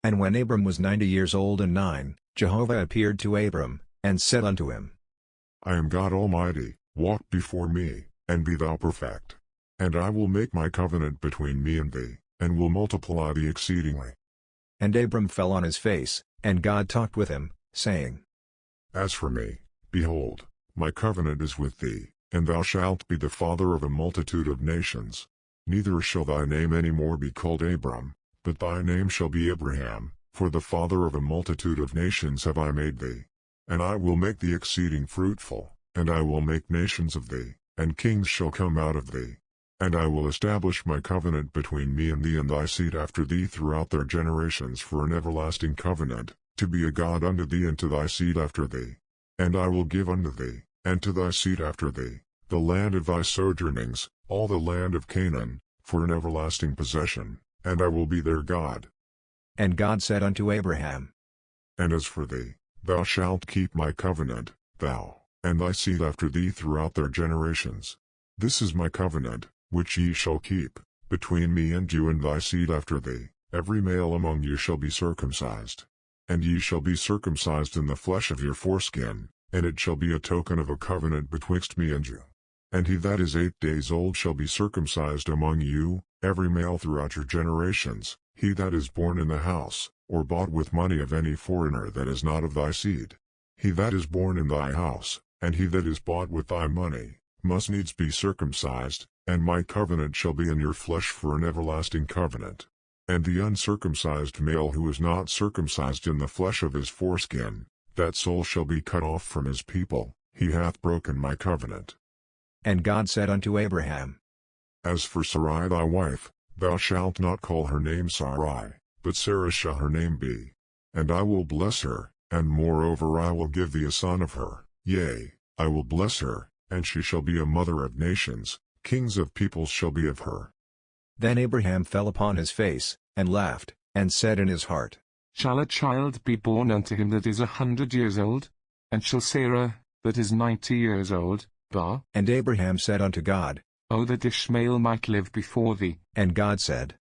And when Abram was 90 years old and 9, Jehovah appeared to Abram, and said unto him, I am God Almighty, walk before me, and be thou perfect. And I will make my covenant between me and thee, and will multiply thee exceedingly. And Abram fell on his face, and God talked with him, saying, As for me, behold, my covenant is with thee, and thou shalt be the father of a multitude of nations. Neither shall thy name any more be called Abram, but thy name shall be Abraham, for the father of a multitude of nations have I made thee. And I will make thee exceeding fruitful, and I will make nations of thee, and kings shall come out of thee. And I will establish my covenant between me and thee and thy seed after thee throughout their generations for an everlasting covenant, to be a God unto thee and to thy seed after thee. And I will give unto thee, and to thy seed after thee, the land of thy sojournings, all the land of Canaan, for an everlasting possession, and I will be their God. And God said unto Abraham, And as for thee, thou shalt keep my covenant, thou, and thy seed after thee throughout their generations. This is my covenant, which ye shall keep, between me and you and thy seed after thee. Every male among you shall be circumcised. And ye shall be circumcised in the flesh of your foreskin, and it shall be a token of a covenant betwixt me and you. And he that is 8 days old shall be circumcised among you, every male throughout your generations, he that is born in the house, or bought with money of any foreigner that is not of thy seed. He that is born in thy house, and he that is bought with thy money, must needs be circumcised, and my covenant shall be in your flesh for an everlasting covenant. And the uncircumcised male who is not circumcised in the flesh of his foreskin, that soul shall be cut off from his people, he hath broken my covenant. And God said unto Abraham, As for Sarai thy wife, thou shalt not call her name Sarai, but Sarah shall her name be. And I will bless her, and moreover I will give thee a son of her, yea, I will bless her, and she shall be a mother of nations, kings of peoples shall be of her. Then Abraham fell upon his face, and laughed, and said in his heart, Shall a child be born unto him that is 100 years old? And shall Sarah, that is 90 years old, bear? And Abraham said unto God, O that Ishmael might live before thee. And God said,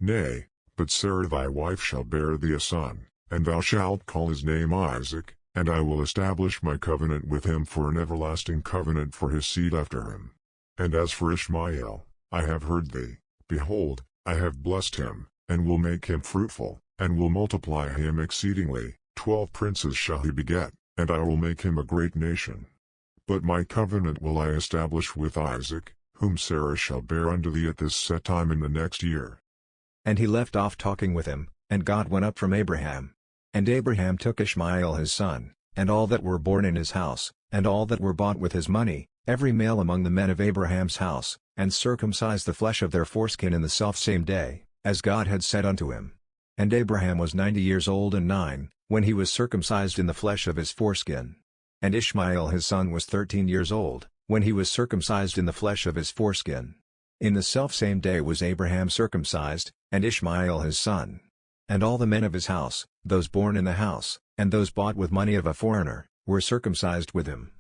Nay, but Sarah thy wife shall bear thee a son, and thou shalt call his name Isaac, and I will establish my covenant with him for an everlasting covenant for his seed after him. And as for Ishmael, I have heard thee, behold, I have blessed him, and will make him fruitful, and will multiply him exceedingly. 12 princes shall he beget, and I will make him a great nation. But my covenant will I establish with Isaac, whom Sarah shall bear unto thee at this set time in the next year. And he left off talking with him, and God went up from Abraham. And Abraham took Ishmael his son, and all that were born in his house, and all that were bought with his money, every male among the men of Abraham's house, and circumcised the flesh of their foreskin in the selfsame day, as God had said unto him. And Abraham was 90 years old and 9, when he was circumcised in the flesh of his foreskin. And Ishmael his son was 13 years old, when he was circumcised in the flesh of his foreskin. In the selfsame day was Abraham circumcised, and Ishmael his son. And all the men of his house, those born in the house, and those bought with money of a foreigner, were circumcised with him.